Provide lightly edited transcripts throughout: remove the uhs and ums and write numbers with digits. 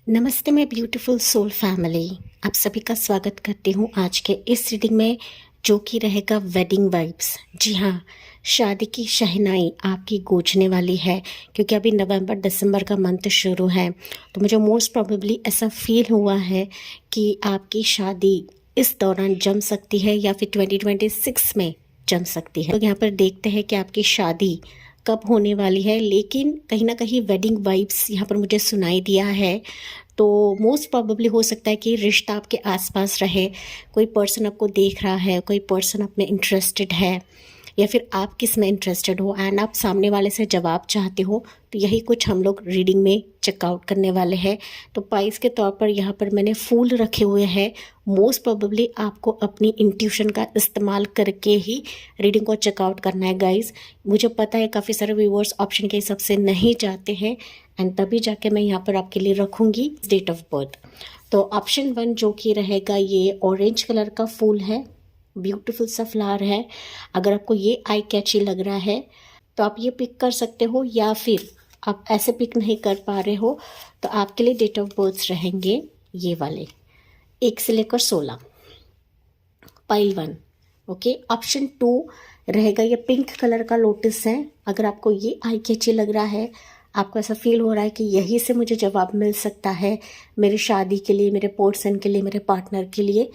नमस्ते मैं beautiful soul family. आप सभी का स्वागत करती हूँ आज के इस रीडिंग में, जो कि रहेगा वेडिंग वाइब्स। जी हाँ, शादी की शहनाई आपकी गूंजने वाली है, क्योंकि अभी नवंबर दिसंबर का मंथ शुरू है। तो मुझे मोस्ट प्रोबेबली ऐसा फील हुआ है कि आपकी शादी इस दौरान जम सकती है या फिर 2026 में जम सकती है। तो यहाँ पर देखते हैं कि आपकी शादी कब होने वाली है, लेकिन कहीं ना कहीं वेडिंग वाइब्स यहाँ पर मुझे सुनाई दिया है। तो मोस्ट प्रोबेबली हो सकता है कि रिश्ता आपके आसपास रहे, कोई पर्सन आपको देख रहा है, कोई पर्सन आप में इंटरेस्टेड है, या फिर आप किस में इंटरेस्टेड हो एंड आप सामने वाले से जवाब चाहते हो। तो यही कुछ हम लोग रीडिंग में चेकआउट करने वाले हैं। तो प्राइस के तौर पर यहाँ पर मैंने फूल रखे हुए हैं। मोस्ट प्रोबेबली आपको अपनी इंट्यूशन का इस्तेमाल करके ही रीडिंग को चेकआउट करना है गाइस। मुझे पता है काफ़ी सारे व्यूअर्स ऑप्शन के हिसाब से नहीं जाते हैं, एंड तभी जाके मैं यहाँ पर आपके लिए रखूँगी डेट ऑफ बर्थ। तो ऑप्शन 1 जो कि रहेगा, ये ऑरेंज कलर का फूल है, ब्यूटीफुल सा फ्लावर है। अगर आपको ये आई कैची लग रहा है तो आप ये पिक कर सकते हो, या फिर आप ऐसे पिक नहीं कर पा रहे हो तो आपके लिए डेट ऑफ बर्थ रहेंगे ये वाले 1 से लेकर 16, पाइल 1। ओके, ऑप्शन 2 रहेगा, ये पिंक कलर का लोटस है। अगर आपको ये आई कैची लग रहा है, आपको ऐसा फील हो रहा है कि यहीं से मुझे जवाब मिल सकता है मेरी शादी के लिए, मेरे पर्सन के लिए, मेरे पार्टनर के लिए,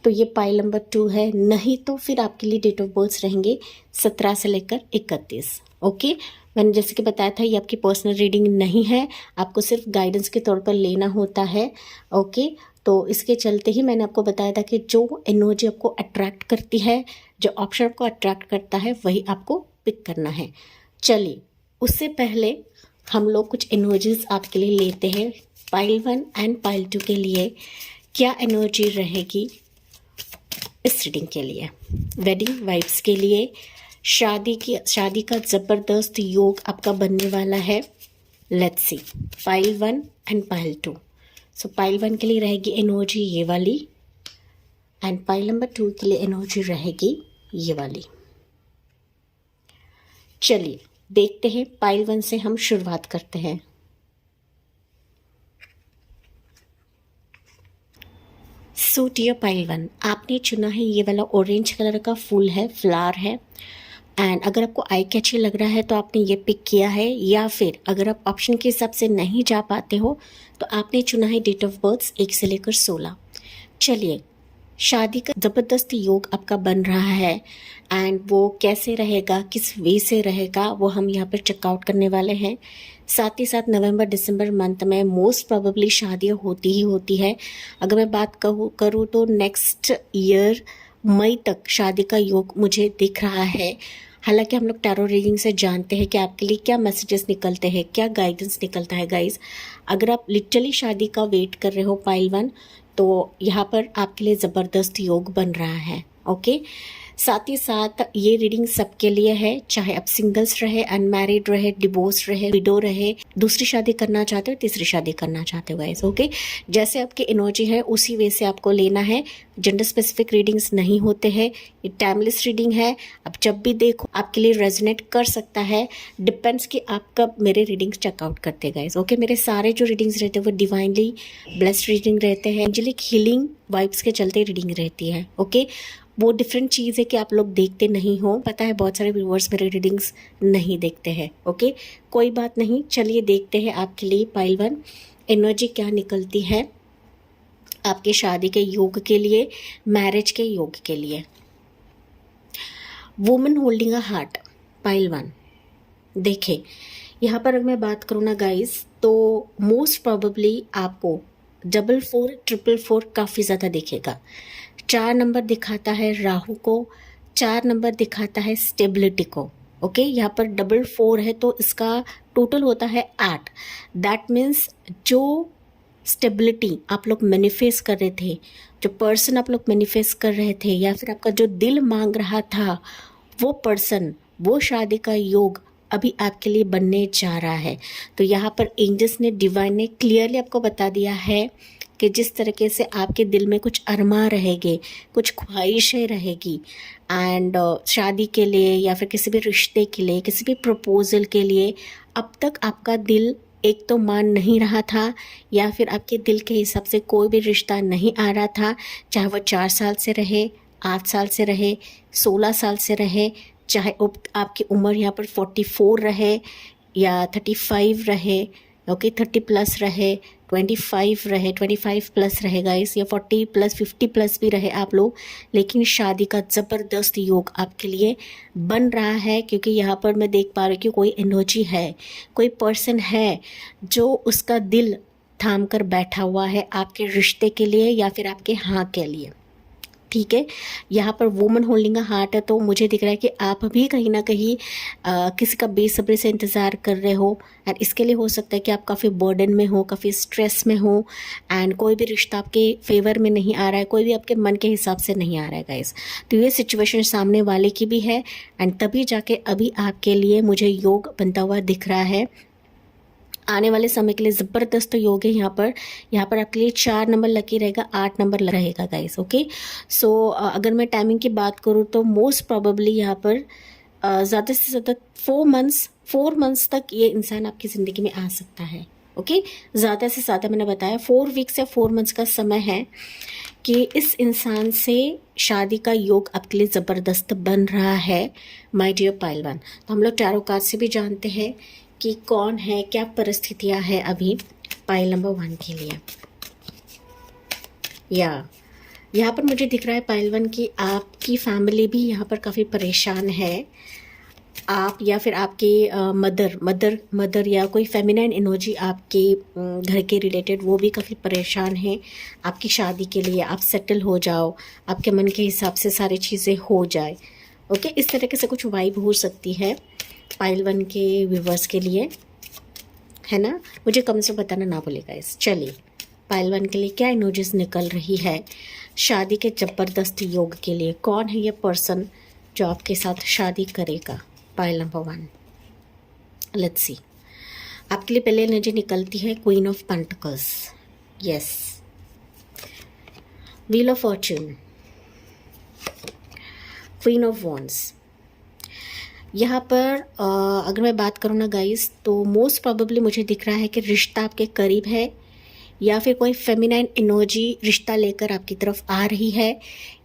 तो ये पाइल नंबर 2 है। नहीं तो फिर आपके लिए डेट ऑफ बर्थ रहेंगे 17 से लेकर 31। ओके, मैंने जैसे कि बताया था ये आपकी पर्सनल रीडिंग नहीं है, आपको सिर्फ गाइडेंस के तौर पर लेना होता है। ओके, तो इसके चलते ही मैंने आपको बताया था कि जो एनर्जी आपको अट्रैक्ट करती है, जो ऑप्शन आपको अट्रैक्ट करता है, वही आपको पिक करना है। चलिए, उससे पहले हम लोग कुछ एनर्जीज आपके लिए लेते हैं। पाइल 1 एंड पाइल 2 के लिए क्या एनर्जी रहेगी इस रीडिंग के लिए, वेडिंग वाइब्स के लिए। शादी का ज़बरदस्त योग आपका बनने वाला है। Let's see pile 1 and pile 2। So pile 1 के लिए रहेगी एनर्जी ये वाली, एंड पाइल नंबर 2 के लिए एनर्जी रहेगी ये वाली। चलिए देखते हैं, पाइल 1 से हम शुरुआत करते हैं। सो डियर पाइल 1, आपने चुना है ये वाला ऑरेंज कलर का फूल है, फ्लावर है। एंड अगर आपको आई कैची लग रहा है तो आपने ये पिक किया है, या फिर अगर आप ऑप्शन के हिसाब से नहीं जा पाते हो तो आपने चुना है डेट ऑफ बर्थ 1 से लेकर 16। चलिए, शादी का ज़बरदस्त योग आपका बन रहा है, एंड वो कैसे रहेगा, किस वे से रहेगा, वो हम यहाँ पर चेकआउट करने वाले हैं। साथ ही साथ नवंबर दिसंबर मंथ में मोस्ट प्रोबेबली शादियाँ होती ही होती है। अगर मैं बात करूँ तो नेक्स्ट ईयर मई तक शादी का योग मुझे दिख रहा है। हालांकि हम लोग टैरो रीडिंग से जानते हैं कि आपके लिए क्या मैसेजेस निकलते हैं, क्या गाइडेंस निकलता है गाइस। अगर आप लिटरली शादी का वेट कर रहे हो पाइल 1, तो यहाँ पर आपके लिए ज़बरदस्त योग बन रहा है। ओके, साथ ही साथ ये रीडिंग सबके लिए है, चाहे आप सिंगल्स रहे, अनमैरिड रहे, डिवोर्स रहे, विडो रहे, दूसरी शादी करना चाहते हो, तीसरी शादी करना चाहते हो गाइस। ओके, जैसे आपकी एनर्जी है उसी वे से आपको लेना है। जेंडर स्पेसिफिक रीडिंग्स नहीं होते हैं, ये टाइमलेस रीडिंग है। आप जब भी देखो आपके लिए रेजोनेट कर सकता है, डिपेंड्स कि आप कब मेरे रीडिंग्स चेकआउट करते गाइस। ओके, मेरे सारे जो रीडिंग्स रहते हैं वो डिवाइनली ब्लेस्ड रीडिंग रहते हैं, एंजेलिक हीलिंग वाइब्स के चलते रीडिंग रहती है। ओके, वो डिफरेंट चीज़ है कि आप लोग देखते नहीं हो, पता है बहुत सारे व्यूअर्स मेरे रीडिंग्स नहीं देखते हैं। ओके, कोई बात नहीं, चलिए देखते हैं आपके लिए पाइल 1 एनर्जी क्या निकलती है आपके शादी के योग के लिए, मैरिज के योग के लिए। Woman holding a heart, pile 1। देखें, यहाँ पर अगर मैं बात करूँ ना गाइस, तो मोस्ट प्रोबेबली आपको 44 444 काफ़ी ज़्यादा दिखेगा। 4 नंबर दिखाता है राहु को, 4 नंबर दिखाता है स्टेबिलिटी को। ओके, यहाँ पर 44 है तो इसका टोटल होता है 8। दैट मीन्स जो स्टेबिलिटी आप लोग मैनिफेस्ट कर रहे थे, जो पर्सन आप लोग मैनिफेस्ट कर रहे थे, या फिर आपका जो दिल मांग रहा था, वो पर्सन, वो शादी का योग अभी आपके लिए बनने जा रहा है। तो यहाँ पर एंजल्स ने, डिवाइन ने क्लियरली आपको बता दिया है कि जिस तरीके से आपके दिल में कुछ अरमा रहेंगे, कुछ ख्वाहिशें रहेगी, एंड शादी के लिए या फिर किसी भी रिश्ते के लिए, किसी भी प्रपोजल के लिए अब तक आपका दिल एक तो मान नहीं रहा था, या फिर आपके दिल के हिसाब से कोई भी रिश्ता नहीं आ रहा था, चाहे वो 4 साल से रहे, 8 साल से रहे, 16 साल से रहे, चाहे आपकी उम्र यहाँ पर 44 रहे या 35 रहे, ओके 30 प्लस रहे, 25 रहे, 25 प्लस रहे गाइस, या 40 प्लस 50 प्लस भी रहे आप लोग, लेकिन शादी का ज़बरदस्त योग आपके लिए बन रहा है। क्योंकि यहाँ पर मैं देख पा रही हूँ कि कोई एनर्जी है, कोई पर्सन है जो उसका दिल थाम कर बैठा हुआ है आपके रिश्ते के लिए या फिर आपके हाँ के लिए, ठीक है। यहाँ पर वुमन होल्डिंग अ हार्ट है, तो मुझे दिख रहा है कि आप भी कहीं ना कहीं किसी का बेसब्री से इंतज़ार कर रहे हो, एंड इसके लिए हो सकता है कि आप काफ़ी बर्डन में हो, काफ़ी स्ट्रेस में हो, एंड कोई भी रिश्ता आपके फेवर में नहीं आ रहा है, कोई भी आपके मन के हिसाब से नहीं आ रहा है गाइस। तो ये सिचुएशन सामने वाले की भी है, एंड तभी जाके अभी आपके लिए मुझे योग बनता हुआ दिख रहा है। आने वाले समय के लिए ज़बरदस्त योग है। यहाँ पर आपके लिए 4 नंबर लकी रहेगा, 8 नंबर रहेगा गाइस, ओके। सो अगर मैं टाइमिंग की बात करूँ तो मोस्ट प्रोबेबली यहाँ पर ज़्यादा से ज़्यादा 4 मंथ्स तक ये इंसान आपकी ज़िंदगी में आ सकता है, ओके। ज़्यादा से ज़्यादा मैंने बताया 4 वीक्स या 4 मंथ्स का समय है कि इस इंसान से शादी का योग आपके लिए ज़बरदस्त बन रहा है माय डियर पाइलवान। तो हम लोग टैरो कार्ड से भी जानते हैं कि कौन है, क्या परिस्थितियां हैं अभी पाइल नंबर 1 के लिए। यहाँ पर मुझे दिख रहा है पाइल 1 की आपकी फैमिली भी यहाँ पर काफ़ी परेशान है। आप या फिर आपके मदर या कोई फेमिनाइन एनर्जी आपके घर के रिलेटेड वो भी काफ़ी परेशान है आपकी शादी के लिए। आप सेटल हो जाओ, आपके मन के हिसाब से सारी चीज़ें हो जाए, ओके। इस तरीके से कुछ वाइब हो सकती है पाइल 1 के व्यूवर्स के लिए, है ना। मुझे कम से बताना ना भूलेगा इस। चलिए पाइल 1 के लिए क्या एनर्जीज निकल रही है शादी के ज़बरदस्त योग के लिए। कौन है ये पर्सन जो आपके साथ शादी करेगा पाइल नंबर 1। Let's see. आपके लिए पहले एनर्जी निकलती है queen of pentacles, yes, wheel of Fortune, queen of wands. यहाँ पर अगर मैं बात करूँ ना गाइस, तो मोस्ट प्रोबेबली मुझे दिख रहा है कि रिश्ता आपके करीब है, या फिर कोई फेमिनाइन एनर्जी रिश्ता लेकर आपकी तरफ आ रही है,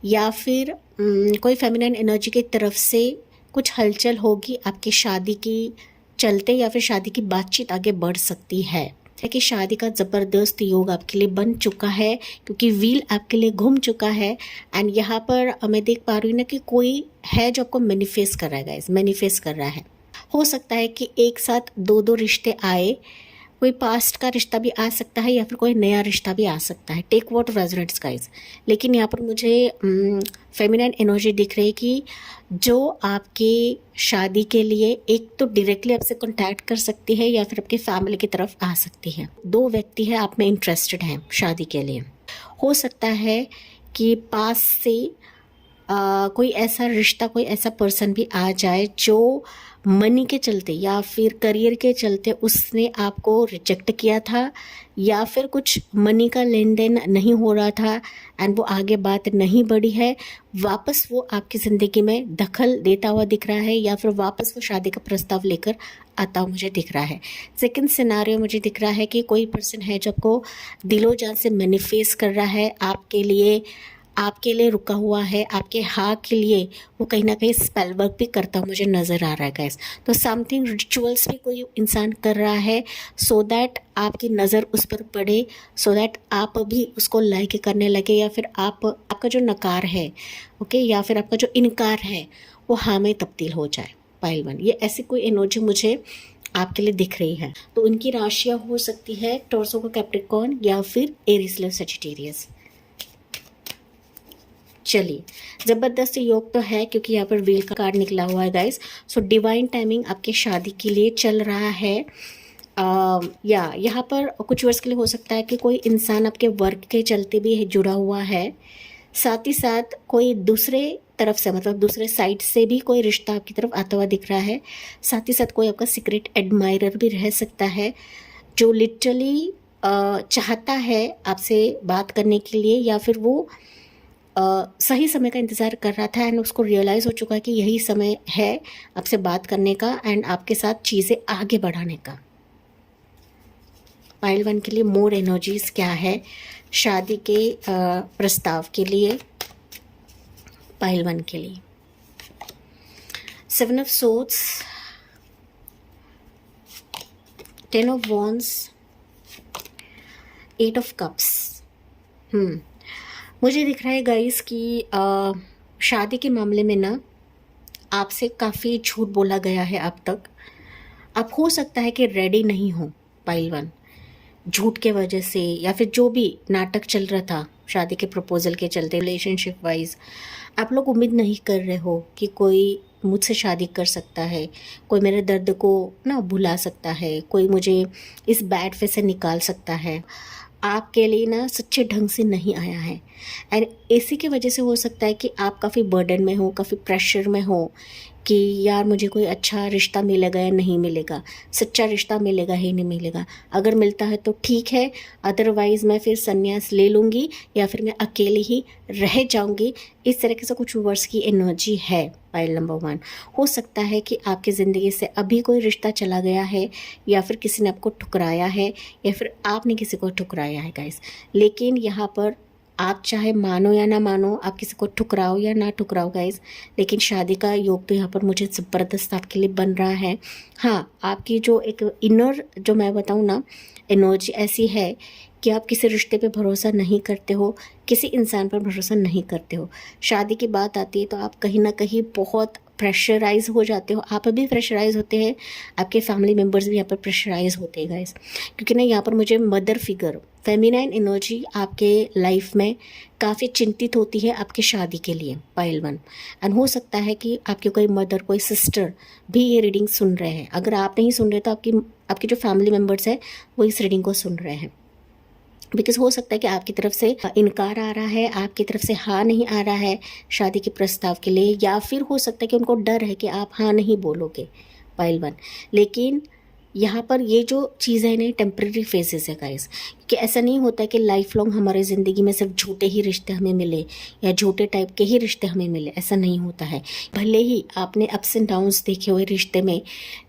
या फिर कोई फेमिनाइन एनर्जी की तरफ से कुछ हलचल होगी आपकी शादी की चलते, या फिर शादी की बातचीत आगे बढ़ सकती है कि शादी का ज़बरदस्त योग आपके लिए बन चुका है, क्योंकि व्हील आपके लिए घूम चुका है। एंड यहाँ पर मैं देख पा रही हूँ ना कि कोई है जो आपको मैनिफेस्ट कर रहा है गाइस, मैनिफेस्ट कर रहा है। हो सकता है कि एक साथ 2 रिश्ते आए, कोई पास्ट का रिश्ता भी आ सकता है या फिर कोई नया रिश्ता भी आ सकता है, टेक व्हाट रेजोनेट्स गाइस। लेकिन यहाँ पर मुझे फेमिनाइन एनर्जी दिख रही है कि जो आपकी शादी के लिए एक तो डायरेक्टली आपसे कांटेक्ट कर सकती है या फिर आपकी फैमिली की तरफ आ सकती है। 2 व्यक्ति है आप में इंटरेस्टेड हैं शादी के लिए। हो सकता है कि पास से कोई ऐसा रिश्ता, कोई ऐसा पर्सन भी आ जाए जो मनी के चलते या फिर करियर के चलते उसने आपको रिजेक्ट किया था, या फिर कुछ मनी का लेन देन नहीं हो रहा था एंड वो आगे बात नहीं बढ़ी है, वापस वो आपकी ज़िंदगी में दखल देता हुआ दिख रहा है, या फिर वापस वो शादी का प्रस्ताव लेकर आता हुआ मुझे दिख रहा है। सेकंड सिनारियो मुझे दिख रहा है कि कोई पर्सन है जो आपको दिलो जान से मैनिफेस्ट कर रहा है, आपके लिए रुका हुआ है, आपके हाँ के लिए वो कहीं ना कहीं स्पेल वर्क भी करता मुझे नज़र आ रहा है गाइस। तो समथिंग रिचुअल्स भी कोई इंसान कर रहा है सो दैट आपकी नज़र उस पर पड़े, सो दैट आप भी उसको लाइक करने लगे, या फिर आपका जो नकार है, ओके, या फिर आपका जो इनकार है वो हाँ में तब्दील हो जाए पाइल 1। ये ऐसी कोई एनर्जी मुझे आपके लिए दिख रही है। तो उनकी राशियाँ हो सकती है टॉर्सो का कैप्रिकॉर्न या फिर एरीज लेव सजिटेरियस। चलिए, ज़बरदस्त योग तो है क्योंकि यहाँ पर व्हील का कार्ड निकला हुआ है गाइस। सो डिवाइन टाइमिंग आपके शादी के लिए चल रहा है। या यहाँ पर कुछ वर्ष के लिए हो सकता है कि कोई इंसान आपके वर्क के चलते भी जुड़ा हुआ है, साथ ही साथ कोई दूसरे तरफ से, मतलब दूसरे साइड से भी कोई रिश्ता आपकी तरफ आता हुआ दिख रहा है। साथ ही साथ कोई आपका सीक्रेट एडमायरर भी रह सकता है जो लिटरली चाहता है आपसे बात करने के लिए, या फिर वो सही समय का इंतज़ार कर रहा था एंड उसको रियलाइज़ हो चुका है कि यही समय है आपसे बात करने का एंड आपके साथ चीज़ें आगे बढ़ाने का। पाइल 1 के लिए मोर एनर्जीज क्या है शादी के प्रस्ताव के लिए पाइल 1 के लिए। 7 of swords, 10 of wands, 8 of cups. मुझे दिख रहा है गाइस कि शादी के मामले में ना आपसे काफ़ी झूठ बोला गया है अब तक। अब हो सकता है कि रेडी नहीं हो पाइल 1, झूठ के वजह से, या फिर जो भी नाटक चल रहा था शादी के प्रपोजल के चलते रिलेशनशिप वाइज, आप लोग उम्मीद नहीं कर रहे हो कि कोई मुझसे शादी कर सकता है, कोई मेरे दर्द को ना भुला सकता है, कोई मुझे इस बैड फेस से निकाल सकता है। आपके लिए ना सच्चे ढंग से नहीं आया है। एंड इसी की वजह से हो सकता है कि आप काफ़ी बर्डन में हो, काफ़ी प्रेशर में हो कि यार मुझे कोई अच्छा रिश्ता मिलेगा या नहीं मिलेगा, सच्चा रिश्ता मिलेगा ही नहीं मिलेगा, अगर मिलता है तो ठीक है, अदरवाइज़ मैं फिर संन्यास ले लूँगी या फिर मैं अकेली ही रह जाऊँगी। इस तरीके से कुछ वर्ड्स की एनर्जी है पाइल नंबर 1। हो सकता है कि आपकी ज़िंदगी से अभी कोई रिश्ता चला गया है, या फिर किसी ने आपको ठुकराया है, या फिर आपने किसी को ठुकराया है गाइस। लेकिन यहाँ पर आप चाहे मानो या ना मानो, आप किसी को ठुकराओ या ना ठुकराओ गाइस, लेकिन शादी का योग तो यहाँ पर मुझे ज़बरदस्त आपके लिए बन रहा है। हाँ, आपकी जो एक इनर, जो मैं बताऊँ ना, एनर्जी ऐसी है कि आप किसी रिश्ते पे भरोसा नहीं करते हो, किसी इंसान पर भरोसा नहीं करते हो। शादी की बात आती है तो आप कहीं ना कहीं बहुत प्रेशराइज हो जाते हो। आप अभी प्रेशराइज होते हैं, आपके फैमिली मेम्बर्स भी यहाँ पर प्रेशराइज होते हैं गाइस, क्योंकि ना यहाँ पर मुझे मदर फिगर, फेमिनाइन एनर्जी आपके लाइफ में काफ़ी चिंतित होती है आपकी शादी के लिए पाइल 1। एंड हो सकता है कि आपके कोई मदर, कोई सिस्टर भी ये रीडिंग सुन रहे हैं। अगर आप नहीं सुन रहे तो आपके जो फैमिली मेम्बर्स हैं वो इस रीडिंग को सुन रहे हैं। बिकॉज हो सकता है कि आपकी तरफ से इनकार आ रहा है, आपकी तरफ से हाँ नहीं आ रहा है शादी के प्रस्ताव के लिए, या फिर हो सकता है कि उनको डर है कि आप हाँ नहीं बोलोगे पाइल 1। लेकिन यहाँ पर ये जो चीज़ें हैं टेम्प्रेरी फेजेस है गाइस, कि ऐसा नहीं होता है कि लाइफ लॉन्ग हमारे ज़िंदगी में सिर्फ झूठे ही रिश्ते हमें मिले या झूठे टाइप के ही रिश्ते हमें मिले, ऐसा नहीं होता है। भले ही आपने अप्स एंड डाउन्स देखे हुए रिश्ते में,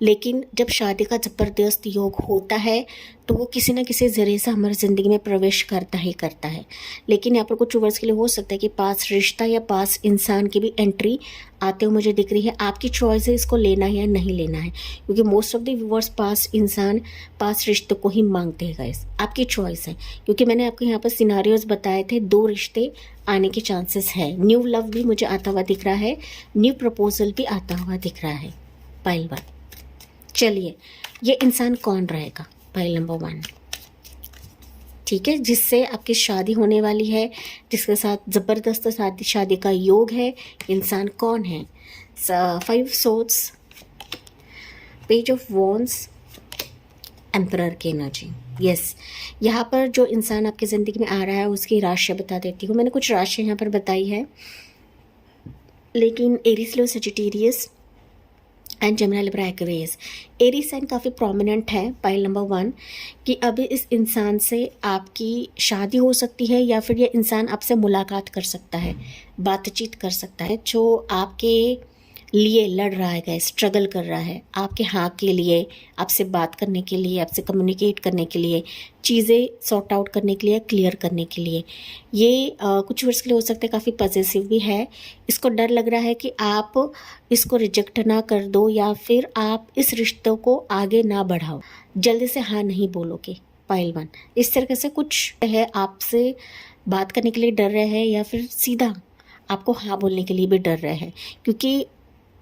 लेकिन जब शादी का ज़बरदस्त योग होता है तो वो किसी न किसी ज़रिए से हमारी ज़िंदगी में प्रवेश करता ही करता है। लेकिन यहाँ पर कुछ वर्ड्स के लिए हो सकता है कि पास रिश्ता या पास इंसान की भी एंट्री आते हुए मुझे दिख रही है। आपकी चॉइस है इसको लेना है या नहीं लेना है, क्योंकि मोस्ट ऑफ द व्यूअर्स पास इंसान, पास रिश्ते को ही मांगते हैं गाइस। आपकी चॉइस है, क्योंकि मैंने आपको यहाँ पर सिनारियोज बताए थे, 2 रिश्ते आने के चांसेस है। न्यू लव भी मुझे आता हुआ दिख रहा है, न्यू प्रपोजल भी आता हुआ दिख रहा है पाइल 1। चलिए, ये इंसान कौन रहेगा पाइल नंबर 1, ठीक है, जिससे आपकी शादी होने वाली है, जिसके साथ ज़बरदस्त शादी का योग है, इंसान कौन है? 5 swords, page of wands, emperor की एनर्जी। यस, यहाँ पर जो इंसान आपकी ज़िंदगी में आ रहा है उसकी राशि बता देती हूँ। मैंने कुछ राशि यहाँ पर बताई है, लेकिन Aries, Leo, Sagittarius and Gemini, Libra, Aquarius. Aries sign काफ़ी प्रोमिनेंट है पाइल नंबर 1, कि अभी इस इंसान से आपकी शादी हो सकती है, या फिर ये इंसान आपसे मुलाकात कर सकता है, बातचीत कर सकता है, जो आपके लिए लड़ रहा है, स्ट्रगल कर रहा है आपके हाँ के लिए, आपसे बात करने के लिए, आपसे कम्युनिकेट करने के लिए, चीज़ें सॉर्ट आउट करने के लिए, क्लियर करने के लिए। ये कुछ वर्ष के लिए हो सकता है काफ़ी पॉजिटिव भी है। इसको डर लग रहा है कि आप इसको रिजेक्ट ना कर दो, या फिर आप इस रिश्तों को आगे ना बढ़ाओ, जल्दी से हाँ नहीं बोलोगे पाइल 1। इस तरीके से कुछ है, आपसे बात करने के लिए डर रहे हैं, या फिर सीधा आपको हाँ बोलने के लिए भी डर रहे हैं, क्योंकि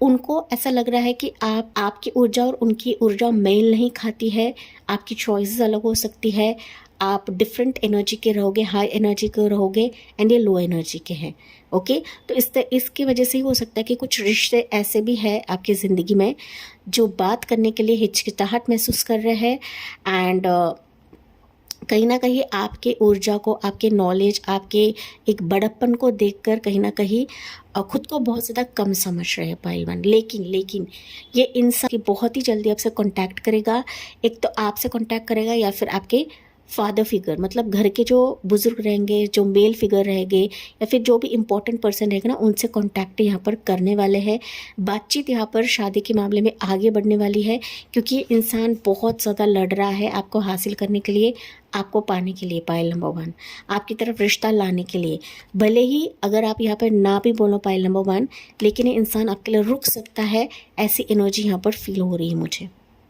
उनको ऐसा लग रहा है कि आपकी ऊर्जा और उनकी ऊर्जा मेल नहीं खाती है, आपकी चॉइसेस अलग हो सकती है, आप डिफरेंट एनर्जी के रहोगे, हाई एनर्जी के रहोगे, एंड ये लो एनर्जी के हैं। ओके, तो इसकी वजह से ही हो सकता है कि कुछ रिश्ते ऐसे भी है आपकी ज़िंदगी में जो बात करने के लिए हिचकिचाहट महसूस कर रहे हैं, एंड कहीं ना कहीं आपके ऊर्जा को, आपके नॉलेज, आपके एक बड़प्पन को देखकर कहीं ना कहीं खुद को बहुत ज़्यादा कम समझ रहे हैं पाइल 1। लेकिन ये इंसान बहुत ही जल्दी आपसे कांटेक्ट करेगा। एक तो आपसे कांटेक्ट करेगा, या फिर आपके फादर फिगर, मतलब घर के जो बुजुर्ग रहेंगे, जो मेल फिगर रहेंगे या फिर जो भी इम्पोर्टेंट पर्सन रहेगा ना, उनसे कॉन्टैक्ट यहाँ पर करने वाले हैं। बातचीत यहाँ पर शादी के मामले में आगे बढ़ने वाली है, क्योंकि ये इंसान बहुत ज़्यादा लड़ रहा है आपको हासिल करने के लिए, आपको पाने के लिए। पायल नंबर 1 आपकी तरफ रिश्ता लाने के लिए। भले ही अगर आप यहाँ पर ना भी बोलो पायल नंबर 1, लेकिन ये इंसान आपके लिए रुक सकता है, ऐसी एनर्जी यहाँ पर फील हो रही है मुझे।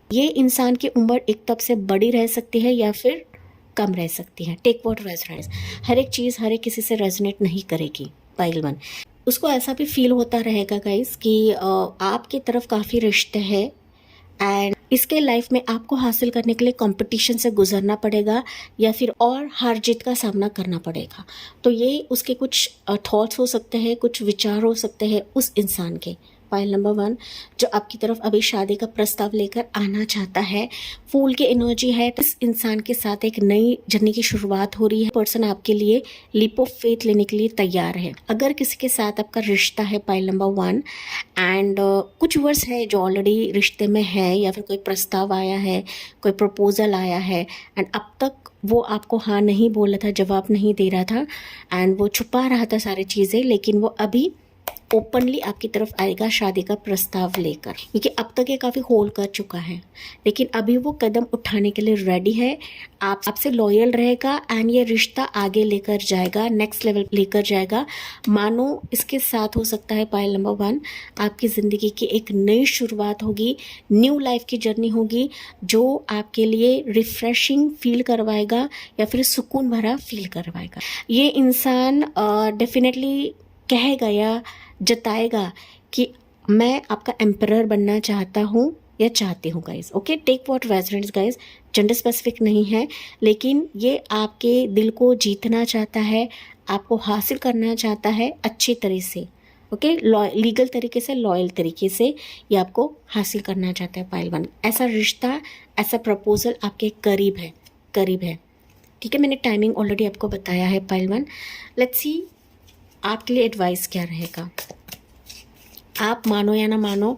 ये इंसान की उम्र एक तब से बड़ी रह सकती है या फिर कम रह सकती है। टेक व्हाट रेजोनेट्स, हर एक चीज़ हर एक किसी से रेजोनेट नहीं करेगी। पाइल 1 उसको ऐसा भी फील होता रहेगा गाइस कि आपकी तरफ काफ़ी रिश्ते हैं एंड इसके लाइफ में आपको हासिल करने के लिए कंपटीशन से गुजरना पड़ेगा या फिर और हार जीत का सामना करना पड़ेगा। तो ये उसके कुछ थॉट्स हो सकते हैं, कुछ विचार हो सकते हैं उस इंसान के। पाइल नंबर 1 जो आपकी तरफ अभी शादी का प्रस्ताव लेकर आना चाहता है, फूल की एनर्जी है, तो इस इंसान के साथ एक नई जर्नी की शुरुआत हो रही है। पर्सन आपके लिए लीप ऑफ फेथ लेने के लिए तैयार है। अगर किसी के साथ आपका रिश्ता है पाइल नंबर 1 एंड कुछ वर्ष है जो ऑलरेडी रिश्ते में है या फिर कोई प्रस्ताव आया है, कोई प्रपोजल आया है एंड अब तक वो आपको हाँ नहीं बोला था, जवाब नहीं दे रहा था एंड वो छुपा रहा था सारी चीज़ें, लेकिन वो अभी ओपनली आपकी तरफ आएगा शादी का प्रस्ताव लेकर, क्योंकि अब तक ये काफ़ी होल्ड कर चुका है, लेकिन अभी वो कदम उठाने के लिए रेडी है। आपसे लॉयल रहेगा एंड ये रिश्ता आगे लेकर जाएगा, नेक्स्ट लेवल लेकर जाएगा। मानो इसके साथ हो सकता है पाइल नंबर 1 आपकी ज़िंदगी की एक नई शुरुआत होगी, न्यू लाइफ की जर्नी होगी जो आपके लिए रिफ्रेशिंग फील करवाएगा या फिर सुकून भरा फील करवाएगा। ये इंसान डेफिनेटली कहेगा या जताएगा कि मैं आपका एम्परर बनना चाहता हूँ या चाहती हूँ guys. Okay, take what resonates guys, gender specific नहीं है, लेकिन ये आपके दिल को जीतना चाहता है, आपको हासिल करना चाहता है अच्छी तरह से। ओके, लीगल तरीके से, लॉयल तरीके से ये आपको हासिल करना चाहता है पाइल 1। ऐसा रिश्ता, ऐसा प्रपोजल आपके करीब है, करीब है। ठीक है, मैंने टाइमिंग ऑलरेडी आपको बताया है पाइल 1। लेट्स सी आपके लिए एडवाइस क्या रहेगा। आप मानो या ना मानो,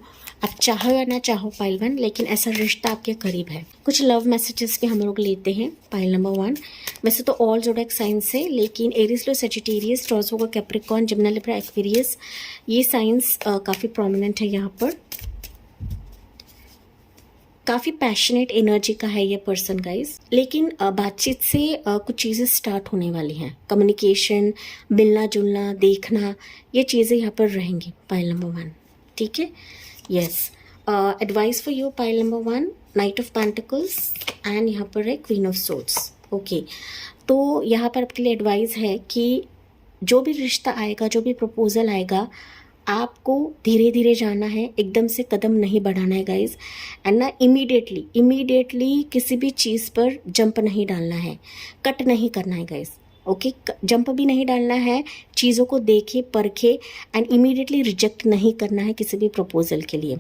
आप चाहो या ना चाहो पाइल 1, लेकिन ऐसा रिश्ता आपके करीब है। कुछ लव मैसेजेस भी हम लोग लेते हैं पाइल नंबर 1। वैसे तो ऑल ज़ोडिएक साइंस है, लेकिन एरीज, लो, सजिटेरियस, टॉरस, वर्गो, कैप्रिकॉर्न, जिमिनी, लिब्रा, एक्वेरियस, ये साइंस काफ़ी प्रोमिनेंट है यहाँ पर। काफ़ी पैशनेट एनर्जी का है ये पर्सन गाइज, लेकिन बातचीत से कुछ चीज़ें स्टार्ट होने वाली हैं। कम्युनिकेशन, मिलना जुलना, देखना, ये चीज़ें यहाँ पर रहेंगी पाइल नंबर 1। ठीक है, yes. Advice for you pile number 1, night of pentacles and यहाँ पर है क्वीन ऑफ सोर्ड्स। ओके, तो यहाँ पर आपके लिए एडवाइस है कि जो भी रिश्ता आएगा, जो भी प्रपोजल आएगा, आपको धीरे धीरे जाना है, एकदम से कदम नहीं बढ़ाना है गाइज एंड ना इमीडिएटली किसी भी चीज़ पर जंप नहीं डालना है, कट नहीं करना है गाइज। ओके, जंप भी नहीं डालना है, चीज़ों को देखे परखे एंड इमीडिएटली रिजेक्ट नहीं करना है किसी भी प्रपोजल के लिए।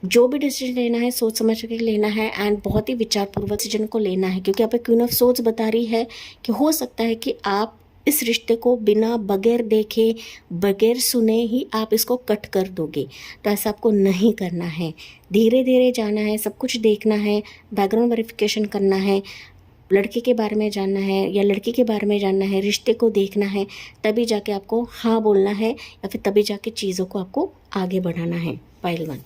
जो भी डिसीजन लेना है सोच समझ के लेना है एंड बहुत ही विचारपूर्वक डिसीजन को लेना है, क्योंकि यहाँ पे क्वीन ऑफ सोर्ड्स बता रही है कि हो सकता है कि आप इस रिश्ते को बिना बगैर देखे, बगैर सुने ही आप इसको कट कर दोगे। तो ऐसा आपको नहीं करना है, धीरे धीरे जाना है, सब कुछ देखना है, बैकग्राउंड वेरिफिकेशन करना है, लड़के के बारे में जानना है या लड़की के बारे में जानना है, रिश्ते को देखना है, तभी जाके आपको हाँ बोलना है या फिर तभी जाके चीज़ों को आपको आगे बढ़ाना है पाइल 1।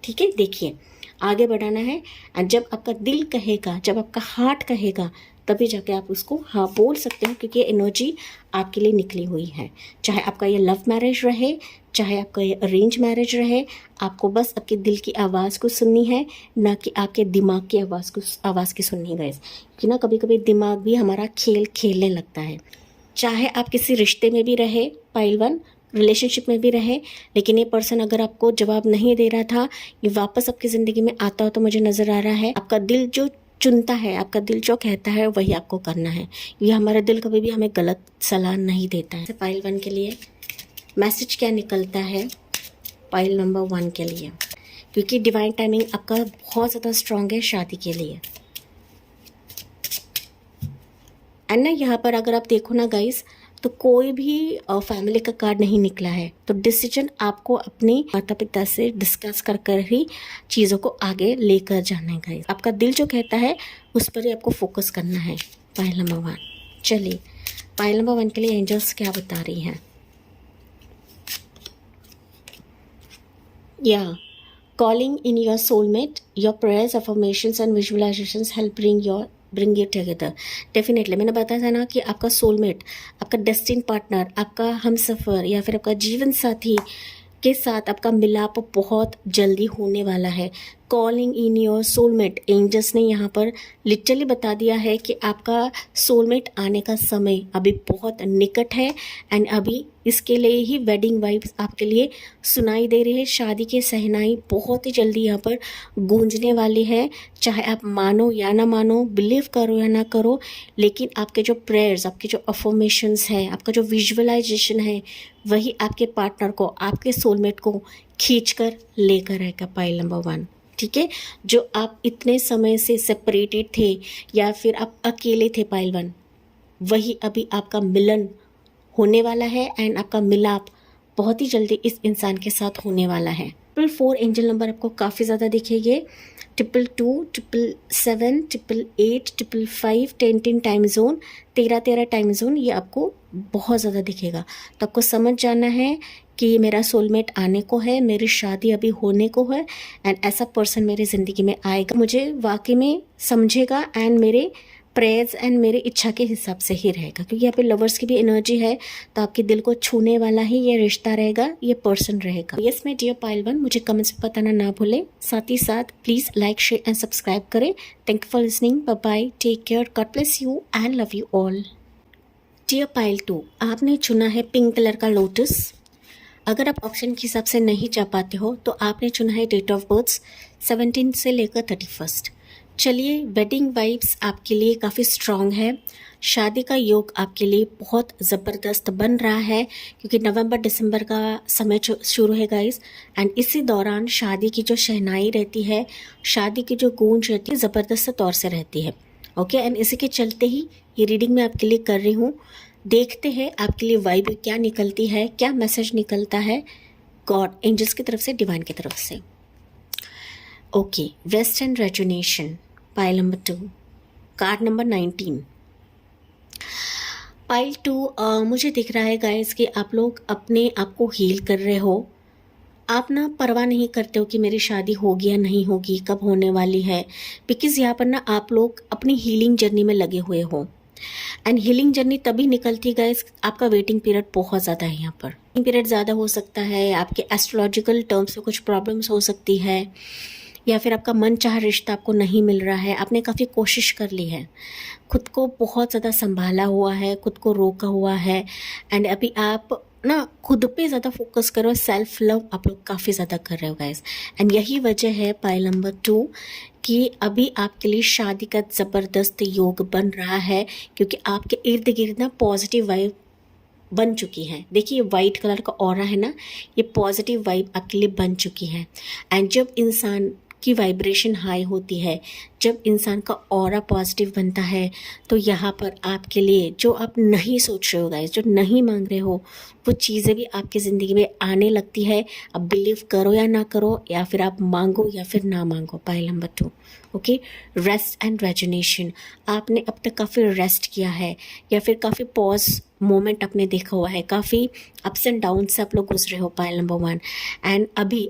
ठीक है, देखिए आगे बढ़ाना है एंड जब आपका दिल कहेगा, जब आपका हार्ट कहेगा, तभी जाके आप उसको हाँ बोल सकते हो, क्योंकि ये एनर्जी आपके लिए निकली हुई है। चाहे आपका ये लव मैरिज रहे, चाहे आपका ये अरेंज मैरिज रहे, आपको बस आपके दिल की आवाज़ को सुननी है, ना कि आपके दिमाग की आवाज़ की सुननी है गाइस। क्योंकि ना कभी कभी दिमाग भी हमारा खेल खेलने लगता है। चाहे आप किसी रिश्ते में भी रहे पाइल 1, रिलेशनशिप में भी रहे, लेकिन ये पर्सन अगर आपको जवाब नहीं दे रहा था, ये वापस आपकी ज़िंदगी में आता हो तो मुझे नज़र आ रहा है आपका दिल जो चुनता है, आपका दिल जो कहता है वही आपको करना है। ये हमारा दिल कभी भी हमें गलत सलाह नहीं देता है। पाइल 1 के लिए मैसेज क्या निकलता है पाइल नंबर 1 के लिए, क्योंकि डिवाइन टाइमिंग आपका बहुत ज़्यादा स्ट्रॉन्ग है शादी के लिए। एंड ना यहाँ पर अगर आप देखो ना गाइस, तो कोई भी फैमिली का कार्ड नहीं निकला है। तो डिसीजन आपको अपने माता पिता से डिस्कस कर ही चीज़ों को आगे लेकर जाना है गाइस। आपका दिल जो कहता है उस पर ही आपको फोकस करना है। Pile number 1। चलिए पाइल नंबर 1 के लिए एंजल्स क्या बता रही हैं। या calling in your soulmate, your prayers, affirmations and visualisations help bring you together. Definitely मैंने बताया था ना कि आपका सोलमेट, आपका डेस्टिन पार्टनर, आपका हमसफ़र या फिर आपका जीवन साथी के साथ आपका मिलाप बहुत जल्दी होने वाला है। Calling in your soulmate, angels ने यहाँ पर लिटरली बता दिया है कि आपका सोलमेट आने का समय अभी बहुत निकट है एंड अभी इसके लिए ही वेडिंग वाइब्स आपके लिए सुनाई दे रही है। शादी की सहनाई बहुत ही जल्दी यहाँ पर गूंजने वाली है। चाहे आप मानो या ना मानो, बिलीव करो या ना करो, लेकिन आपके जो प्रेयर्स, आपके जो अफर्मेशंस हैं, आपका जो विजुअलाइजेशन है, वही आपके पार्टनर को, आपके सोलमेट को खींच कर लेकर आएगा। पाइल नंबर 1, ठीक है। जो आप इतने समय से सेपरेटेड थे या फिर आप अकेले थे, पाइल 1, वही अभी आपका मिलन होने वाला है एंड आपका मिलाप बहुत ही जल्दी इस इंसान के साथ होने वाला है। 4 एंजल नंबर आपको काफ़ी ज़्यादा दिखेंगे। 222, 777, 888, 555, 10 टाइम जोन, 13 टाइम जोन, ये आपको बहुत ज़्यादा दिखेगा। तो आपको समझ जाना है कि मेरा सोलमेट आने को है, मेरी शादी अभी होने को है एंड ऐसा पर्सन मेरी ज़िंदगी में आएगा, मुझे वाकई में समझेगा एंड मेरे प्रेयर्स एंड मेरी इच्छा के हिसाब से ही रहेगा। क्योंकि यहाँ पे लवर्स की भी एनर्जी है, तो आपके दिल को छूने वाला ही ये रिश्ता रहेगा, ये पर्सन रहेगा। यस माय डियर पाइल 1, मुझे कमेंट्स में बताना ना भूलें। साथ ही साथ please like, share and subscribe करें। Thank you for listening. Bye bye, take care, God bless you and love you all. Dear pile 2, आपने चुना है पिंक कलर का लोटस। अगर आप ऑप्शन के हिसाब से नहीं जा पाते हो तो आपने चुना है डेट ऑफ बर्थ 17 से लेकर 31। चलिए, वेडिंग वाइब्स आपके लिए काफ़ी स्ट्रॉन्ग है। शादी का योग आपके लिए बहुत ज़बरदस्त बन रहा है क्योंकि नवंबर दिसंबर का समय शुरू है गाइस एंड इसी दौरान शादी की जो शहनाई रहती है, शादी की जो गूंज रहती है, ज़बरदस्त तौर से रहती है। ओके, एंड इसी के चलते ही ये रीडिंग मैं आपके लिए कर रही हूँ। देखते हैं आपके लिए वाइब क्या निकलती है, क्या मैसेज निकलता है गॉड, एंजल्स की तरफ से, डिवाइन की तरफ से। Okay, western resonation, pile number 2, card number 19। Pile 2, मुझे दिख रहा है गाइस कि आप लोग अपने आप को हील कर रहे हो। आप ना परवाह नहीं करते हो कि मेरी शादी होगी या नहीं होगी, कब होने वाली है, बिकॉज़ यहाँ पर ना आप लोग अपनी हीलिंग जर्नी में लगे हुए हो एंड हीलिंग जर्नी तभी निकलती गाइस, आपका वेटिंग पीरियड बहुत ज़्यादा है। यहाँ पर वेटिंग पीरियड ज़्यादा हो सकता है, आपके एस्ट्रोलॉजिकल टर्म्स में कुछ प्रॉब्लम्स हो सकती है, या फिर आपका मनचाहा रिश्ता आपको नहीं मिल रहा है। आपने काफ़ी कोशिश कर ली है, खुद को बहुत ज़्यादा संभाला हुआ है, खुद को रोका हुआ है एंड अभी आप ना खुद पे ज़्यादा फोकस करो, सेल्फ लव आप लोग काफ़ी ज़्यादा कर रहे हो गाइस एंड यही वजह है पाइल नंबर 2 कि अभी आपके लिए शादी का ज़बरदस्त योग बन रहा है क्योंकि आपके इर्द गिर्द ना पॉजिटिव वाइब बन चुकी है। देखिए, वाइट कलर का ऑरा है ना, ये पॉजिटिव वाइब आपके लिए बन चुकी है एंड जब इंसान की वाइब्रेशन हाई होती है, जब इंसान का ऑरा पॉजिटिव बनता है, तो यहाँ पर आपके लिए जो आप नहीं सोच रहे हो गाइस, जो नहीं मांग रहे हो, वो चीज़ें भी आपकी ज़िंदगी में आने लगती है। अब बिलीव करो या ना करो, या फिर आप मांगो या फिर ना मांगो। Pile number 2, okay, rest and rejuvenation. आपने अब तक काफ़ी रेस्ट किया है या फिर काफ़ी पॉज मोमेंट आपने देखा हुआ है, काफ़ी अप्स एंड डाउन से आप लोग गुजरे हो। पाइल नंबर 1 एंड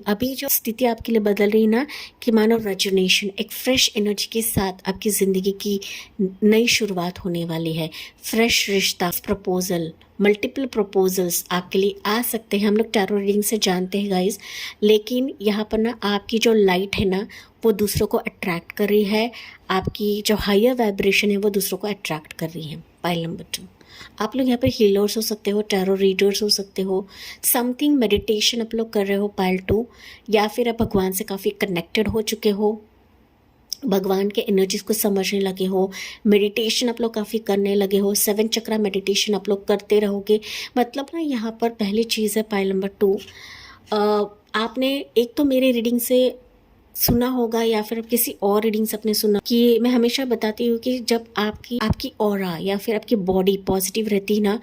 अभी जो स्थिति आपके लिए बदल रही ना कि मानो रेजुनेशन, एक फ्रेश एनर्जी के साथ आपकी ज़िंदगी की नई शुरुआत होने वाली है। फ्रेश रिश्ता, प्रपोजल, मल्टीपल प्रपोजल्स आपके लिए आ सकते हैं। हम लोग टैरो रीडिंग से जानते हैं गाइस, लेकिन यहाँ पर ना आपकी जो लाइट है ना वो दूसरों को अट्रैक्ट कर रही है, आपकी जो हायर वाइब्रेशन है वो दूसरों को अट्रैक्ट कर रही है। पाइल नंबर 2, आप लोग यहाँ पर हीलर्स हो सकते हो, टैरो रीडर्स हो सकते हो, समथिंग मेडिटेशन आप लोग कर रहे हो पाइल 2, या फिर आप भगवान से काफ़ी कनेक्टेड हो चुके हो, भगवान के एनर्जीज को समझने लगे हो, मेडिटेशन आप लोग काफ़ी करने लगे हो, 7 चक्रा मेडिटेशन आप लोग करते रहोगे। मतलब ना यहाँ पर पहली चीज़ है पाइल नंबर 2, आपने एक तो मेरे रीडिंग से सुना होगा या फिर किसी और रीडिंग से आपने सुना कि मैं हमेशा बताती हूँ कि जब आपकी ऑरा या फिर आपकी बॉडी पॉजिटिव रहती है ना,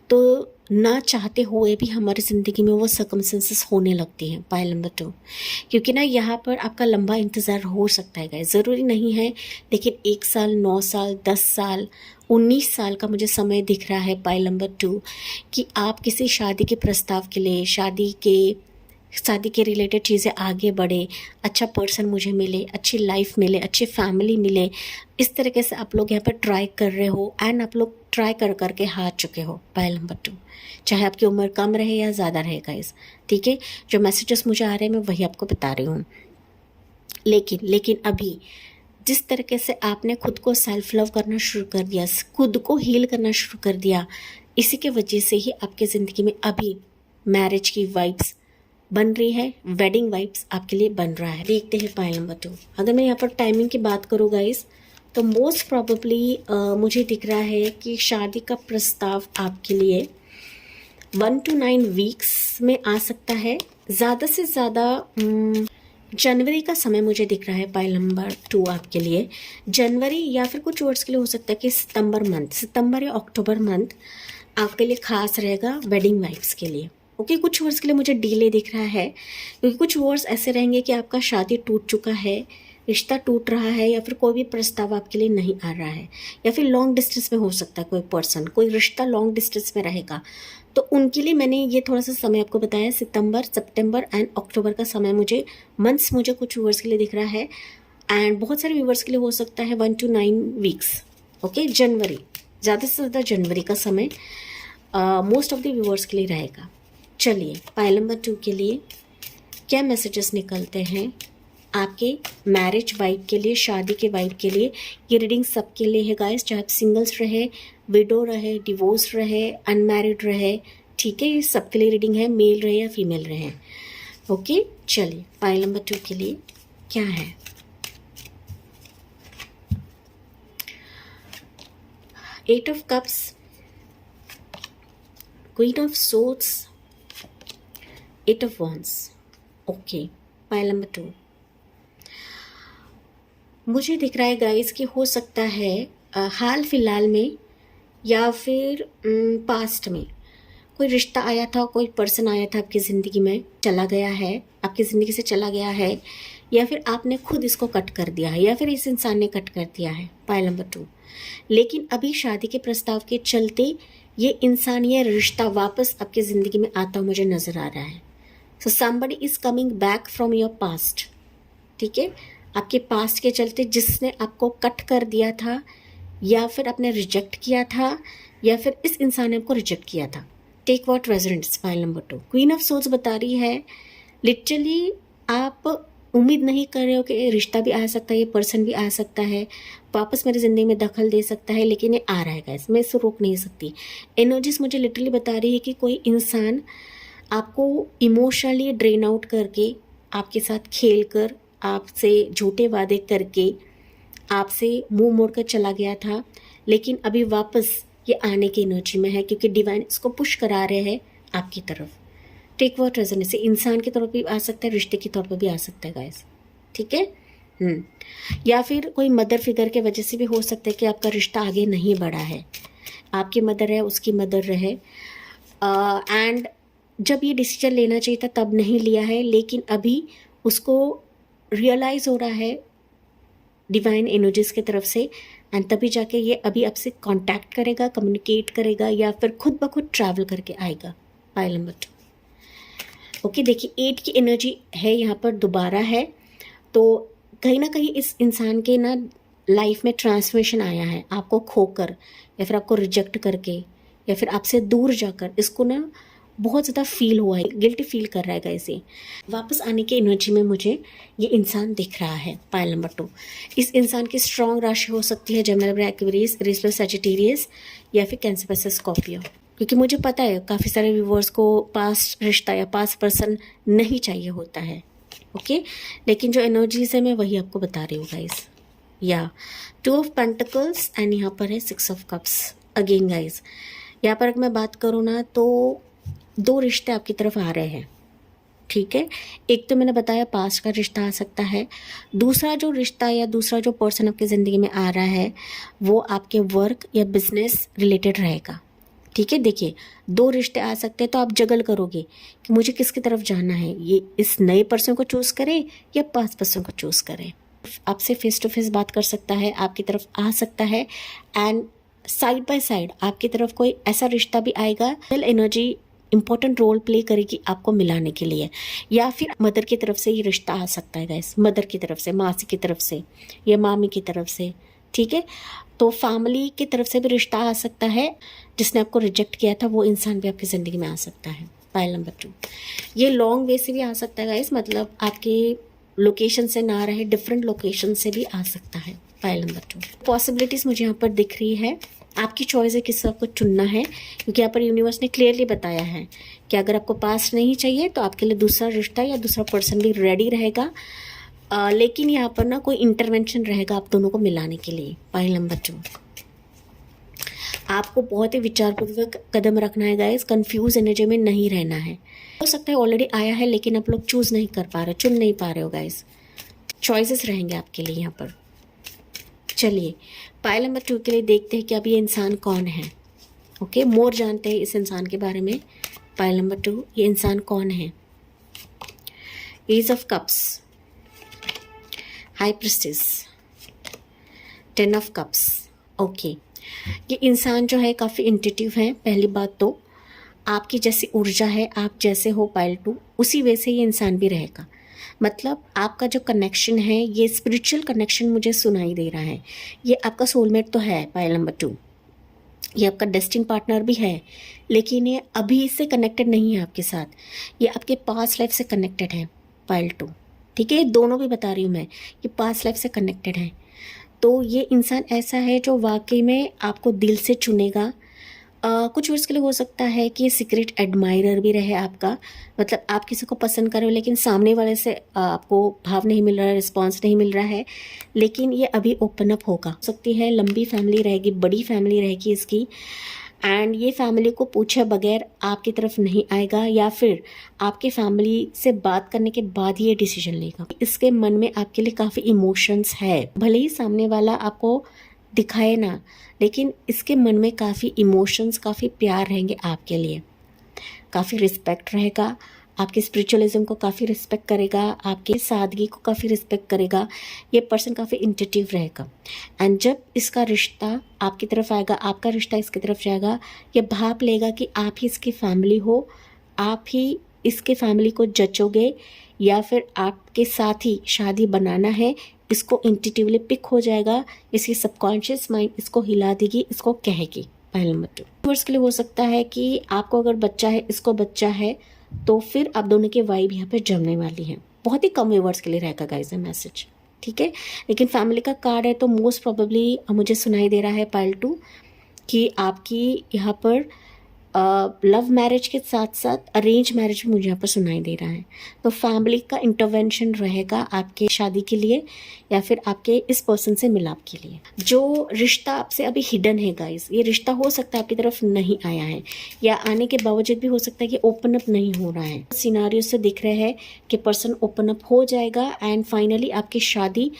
तो ना चाहते हुए भी हमारी ज़िंदगी में वो सर्कमस्टेंसेस होने लगती हैं। पाइल नंबर 2, क्योंकि ना यहाँ पर आपका लंबा इंतज़ार हो सकता है गाइस, ज़रूरी नहीं है, लेकिन 1 साल, 9 साल, 10 साल, 19 साल का मुझे समय दिख रहा है पाइल नंबर 2 कि आप किसी शादी के प्रस्ताव के लिए, शादी के रिलेटेड चीज़ें आगे बढ़े, अच्छा पर्सन मुझे मिले, अच्छी लाइफ मिले, अच्छी फैमिली मिले, इस तरीके से आप लोग यहाँ पर ट्राई कर रहे हो एंड आप लोग ट्राई कर करके हार चुके हो पाइल नंबर 2। चाहे आपकी उम्र कम रहे या ज़्यादा रहे गाइस, ठीक है। जो मैसेजेस मुझे आ रहे हैं मैं वही आपको बता रही हूँ। लेकिन अभी जिस तरीके से आपने खुद को सेल्फ लव करना शुरू कर दिया, खुद को हील करना शुरू कर दिया, इसी के वजह से ही आपकी ज़िंदगी में अभी मैरिज की वाइब्स बन रही है, वेडिंग वाइब्स आपके लिए बन रहा है। देखते हैं पाइल नंबर 2। अगर मैं यहाँ पर टाइमिंग की बात करूँ गाइस, तो मोस्ट प्रॉबेबली मुझे दिख रहा है कि शादी का प्रस्ताव आपके लिए 1 to 9 वीक्स में आ सकता है। ज़्यादा से ज़्यादा जनवरी का समय मुझे दिख रहा है पाइल नंबर 2 आपके लिए। जनवरी या फिर कुछ वर्ड्स के लिए हो सकता है कि सितंबर या अक्टूबर मंथ आपके लिए खास रहेगा वेडिंग वाइब्स के लिए। ओके, कुछ वर्ड्स के लिए मुझे डिले दिख रहा है, क्योंकि कुछ वर्ड्स ऐसे रहेंगे कि आपका शादी टूट चुका है, रिश्ता टूट रहा है, या फिर कोई भी प्रस्ताव आपके लिए नहीं आ रहा है, या फिर लॉन्ग डिस्टेंस में हो सकता है कोई पर्सन, कोई रिश्ता लॉन्ग डिस्टेंस में रहेगा। तो उनके लिए मैंने ये थोड़ा सा समय आपको बताया, सितंबर एंड अक्टूबर का समय मंथ्स मुझे कुछ व्यूअर्स के लिए दिख रहा है, एंड बहुत सारे व्यूअर्स के लिए हो सकता है 1 to 9 वीक्स। ओके, जनवरी, ज़्यादा से ज़्यादा जनवरी का समय मोस्ट ऑफ द व्यूअर्स के लिए रहेगा। चलिए पाइल नंबर 2 के लिए क्या मैसेजेस निकलते हैं आपके मैरिज वाइब के लिए, शादी के वाइब के लिए। ये रीडिंग सबके लिए है गाइस, चाहे आप सिंगल्स रहे, विडो रहे, डिवोर्स रहे, अनमैरिड रहे, ठीक है। ये सबके लिए रीडिंग है, मेल रहे या फीमेल रहे। ओके, चलिए पाइल नंबर 2 के लिए क्या है। Eight of cups, queen of swords, eight of wands. Okay, pile number 2 मुझे दिख रहा है गाइस कि हो सकता है हाल फिलहाल में या फिर पास्ट में कोई रिश्ता आया था, कोई पर्सन आया था आपकी ज़िंदगी में, चला गया है, आपकी ज़िंदगी से चला गया है, या फिर आपने खुद इसको कट कर दिया है, या फिर इस इंसान ने कट कर दिया है, पाइल नंबर 2। लेकिन अभी शादी के प्रस्ताव के चलते ये इंसान, ये रिश्ता वापस आपकी ज़िंदगी में आता हुआ मुझे नज़र आ रहा है। So somebody is coming back from your past, ठीक है। आपके पास्ट के चलते जिसने आपको कट कर दिया था, या फिर आपने रिजेक्ट किया था, या फिर इस इंसान ने आपको रिजेक्ट किया था। Take what resonates, pile number 2। Queen of swords बता रही है लिटरली आप उम्मीद नहीं कर रहे हो कि रिश्ता भी आ सकता है, ये पर्सन भी आ सकता है, वापस मेरी ज़िंदगी में दखल दे सकता है, लेकिन ये आ रहा है गाइस, मैं इसे रोक नहीं सकती। एनर्जीज मुझे लिटरली बता रही है कि कोई इंसान आपको इमोशनली ड्रेन आउट करके, आपके साथ खेल कर, आपसे झूठे वादे करके, आपसे मुंह मोड़ कर चला गया था, लेकिन अभी वापस ये आने की एनर्जी में है, क्योंकि डिवाइन इसको पुश करा रहे हैं आपकी तरफ। टेक व्हाट रेजोनेट्स से इंसान की तरफ भी आ सकता है, रिश्ते की तौर पर भी आ सकता है गाइस, ठीक है। या फिर कोई मदर फिगर के वजह से भी हो सकता है कि आपका रिश्ता आगे नहीं बढ़ा है, आपकी मदर है, उसकी मदर रहे, एंड जब ये डिसीजन लेना चाहिए था तब नहीं लिया है, लेकिन अभी उसको रियलाइज़ हो रहा है डिवाइन एनर्जीज की तरफ से, एंड तभी जाके ये अभी आपसे कांटेक्ट करेगा, कम्युनिकेट करेगा, या फिर खुद ब खुद ट्रैवल करके आएगा। Pile number 2। ओके, देखिए 8 की एनर्जी है यहाँ पर, दोबारा है, तो कहीं ना कहीं इस इंसान के ना लाइफ में ट्रांसफॉर्मेशन आया है, आपको खोकर या फिर आपको रिजेक्ट करके या फिर आपसे दूर जाकर इसको ना बहुत ज़्यादा फील हुआ है, गिल्टी फील कर रहा है इसे। वापस आने की एनर्जी में मुझे ये इंसान दिख रहा है। पाइल नंबर 2, इस इंसान की स्ट्रॉन्ग राशि हो सकती है Gemini, Libra, Aquarius, Aries, Sagittarius, या फिर कैंसर, पिस्सिस, स्कॉर्पियो, क्योंकि मुझे पता है काफ़ी सारे व्यूवर्स को पास्ट रिश्ता या पास्ट पर्सन नहीं चाहिए होता है। ओके, लेकिन जो एनर्जीज है मैं वही आपको बता रही हूँ गाइस। या 2 ऑफ पेंटिकल्स एंड यहाँ पर है 6 ऑफ कप्स। अगेन गाइस, यहाँ पर अगर मैं बात करूँ ना तो 2 रिश्ते आपकी तरफ आ रहे हैं, ठीक है। एक तो मैंने बताया पास्ट का रिश्ता आ सकता है, दूसरा जो रिश्ता या दूसरा जो पर्सन आपकी ज़िंदगी में आ रहा है वो आपके वर्क या बिजनेस रिलेटेड रहेगा, ठीक है। देखिए 2 रिश्ते आ सकते हैं, तो आप जगल करोगे कि मुझे किसकी तरफ जाना है, ये इस नए पर्सन को चूज़ करें या पास्ट पर्सन को चूज़ करें। आपसे फेस टू फेस बात कर सकता है, आपकी तरफ आ सकता है, एंड साइड बाय साइड आपकी तरफ कोई ऐसा रिश्ता भी आएगा, एनर्जी इंपॉर्टेंट रोल प्ले करेगी आपको मिलाने के लिए, या फिर मदर की तरफ से ये रिश्ता आ सकता है गाइस, मदर की तरफ से, मासी की तरफ से या मामी की तरफ से, ठीक है। तो फैमिली की तरफ से भी रिश्ता आ सकता है, जिसने आपको रिजेक्ट किया था वो इंसान भी आपकी ज़िंदगी में आ सकता है। पाइल नंबर 2, ये लॉन्ग वे से भी आ सकता है गाइस, मतलब आपके लोकेशन से ना रहे, डिफरेंट लोकेशन से भी आ सकता है। पाइल नंबर 2, पॉसिबिलिटीज़ मुझे यहाँ पर दिख रही है, आपकी चॉइस है किस आपको चुनना है, क्योंकि यहाँ पर यूनिवर्स ने क्लियरली बताया है कि अगर आपको पास नहीं चाहिए तो आपके लिए दूसरा रिश्ता या दूसरा पर्सन भी रेडी रहेगा, लेकिन यहाँ पर ना कोई इंटरवेंशन रहेगा आप दोनों को मिलाने के लिए। पाइल नंबर 2, आपको बहुत ही विचारपूर्वक कदम रखना है गाइस, कंफ्यूज एनर्जी में नहीं रहना है। हो सकता है ऑलरेडी आया है लेकिन आप लोग चूज नहीं कर पा रहे, चुन नहीं पा रहे हो गाइस, चॉइसेस रहेंगे आपके लिए यहाँ पर। चलिए पाइल नंबर 2 के लिए देखते हैं कि अब ये इंसान कौन है। ओके, मोर जानते हैं इस इंसान के बारे में। पाइल नंबर 2, ये इंसान कौन है। Ace of cups, high priestess, 10 of cups. Okay, ये इंसान जो है काफ़ी इंट्यूटिव है। पहली बात तो आपकी जैसी ऊर्जा है, आप जैसे हो पाइल 2, उसी वैसे ये इंसान भी रहेगा। मतलब आपका जो कनेक्शन है ये स्पिरिचुअल कनेक्शन मुझे सुनाई दे रहा है। ये आपका सोलमेट तो है पाइल नंबर 2, ये आपका डेस्टिन पार्टनर भी है, लेकिन ये अभी से कनेक्टेड नहीं है आपके साथ, ये आपके पास्ट लाइफ से कनेक्टेड है पाइल 2, ठीक है। ये दोनों भी बता रही हूँ मैं, ये पास्ट लाइफ से कनेक्टेड है। तो ये इंसान ऐसा है जो वाकई में आपको दिल से चुनेगा। कुछ वर्ष के लिए हो सकता है कि ये सीक्रेट एडमायरर भी रहे आपका, मतलब आप किसी को पसंद कर रहे हो लेकिन सामने वाले से आपको भाव नहीं मिल रहा है, रिस्पॉन्स नहीं मिल रहा है, लेकिन ये अभी ओपन अप होगा। हो सकती है लंबी फैमिली रहेगी, बड़ी फैमिली रहेगी इसकी, एंड ये फैमिली को पूछे बगैर आपकी तरफ नहीं आएगा, या फिर आपके फैमिली से बात करने के बाद ही ये डिसीजन लेगा। इसके मन में आपके लिए काफ़ी इमोशंस है, भले ही सामने वाला आपको दिखाए ना, लेकिन इसके मन में काफ़ी इमोशंस, काफ़ी प्यार रहेंगे आपके लिए, काफ़ी रिस्पेक्ट रहेगा, आपके स्पिरिचुअलिज्म को काफ़ी रिस्पेक्ट करेगा, आपके सादगी को काफ़ी रिस्पेक्ट करेगा। ये पर्सन काफ़ी इंट्यूटिव रहेगा, एंड जब इसका रिश्ता आपकी तरफ आएगा, आपका रिश्ता इसकी तरफ जाएगा, ये भाप लेगा कि आप ही इसकी फैमिली हो, आप ही इसके फैमिली को जचोगे, या फिर आपके साथ ही शादी बनाना है। इसको इंट्यूटिवली पिक हो जाएगा, इसकी सबकॉन्शियस माइंड इसको हिला देगी, इसको कहेगी। पहले नंबर 2 वर्ष के लिए हो सकता है कि आपको अगर बच्चा है, इसको बच्चा है, तो फिर आप दोनों की वाइब यहाँ पे जमने वाली है। बहुत ही कम व्यूअर्स के लिए रहेगा गाइस ये मैसेज, ठीक है। लेकिन फैमिली का कार्ड है तो मोस्ट प्रोबेबली मुझे सुनाई दे रहा है पाइल 2 कि आपकी यहाँ पर लव मैरिज के साथ साथ अरेंज मैरिज भी मुझे यहाँ पर सुनाई दे रहा है। तो फैमिली का इंटरवेंशन रहेगा आपके शादी के लिए, या फिर आपके इस पर्सन से मिलाप के लिए। जो रिश्ता आपसे अभी हिडन है गाइस, ये रिश्ता हो सकता है आपकी तरफ नहीं आया है, या आने के बावजूद भी हो सकता है कि ओपन अप नहीं हो रहा है। सिनारियो से दिख रहे हैं कि पर्सन ओपन अप हो जाएगा, एंड फाइनली आपकी शादी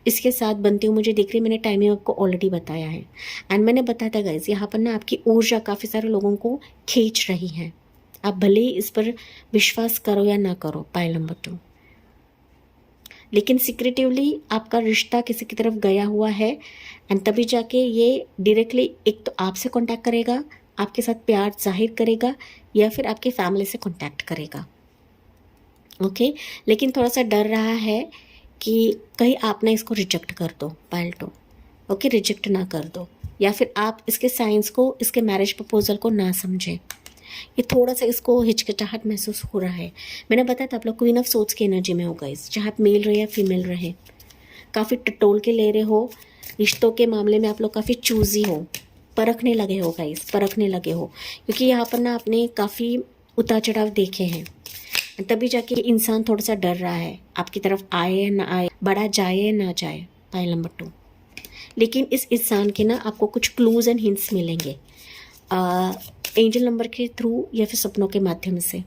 इसके साथ बनती हुई मुझे दिख रही है। मैंने टाइमिंग आपको ऑलरेडी बताया है, एंड मैंने बताया था गाइज, यहाँ पर ना आपकी ऊर्जा काफ़ी सारे लोगों को खींच रही है। आप भले ही इस पर विश्वास करो या ना करो पाइल नंबर 2, लेकिन सिक्रेटिवली आपका रिश्ता किसी की तरफ गया हुआ है, एंड तभी जाके ये डायरेक्टली एक तो आपसे कांटेक्ट करेगा, आपके साथ प्यार जाहिर करेगा, या फिर आपकी फैमिली से कांटेक्ट करेगा। ओके, लेकिन थोड़ा सा डर रहा है कि कहीं आप ना इसको रिजेक्ट कर दो पाइल 2। ओके, रिजेक्ट ना कर दो, या फिर आप इसके साइंस को, इसके मैरिज प्रपोजल को ना समझें। ये थोड़ा सा इसको हिचकिचाहट महसूस हो रहा है। मैंने बताया था आप लोग क्वीन ऑफ सोर्ड्स की एनर्जी में होगा इस, चाहे आप मेल रहे या फीमेल रहे, काफ़ी टटोल के ले रहे हो। रिश्तों के मामले में आप लोग काफ़ी चूजी हो, परखने लगे हो गाइस, परखने लगे हो, क्योंकि यहाँ पर ना आपने काफ़ी उतार चढ़ाव देखे हैं, तभी जाके इंसान थोड़ा सा डर रहा है आपकी तरफ आए या ना आए, बढ़ा जाए या ना जाए पाइल नंबर 2। लेकिन इस इंसान के ना आपको कुछ क्लूज एंड हिंट्स मिलेंगे एंजल नंबर के थ्रू या फिर सपनों के माध्यम से,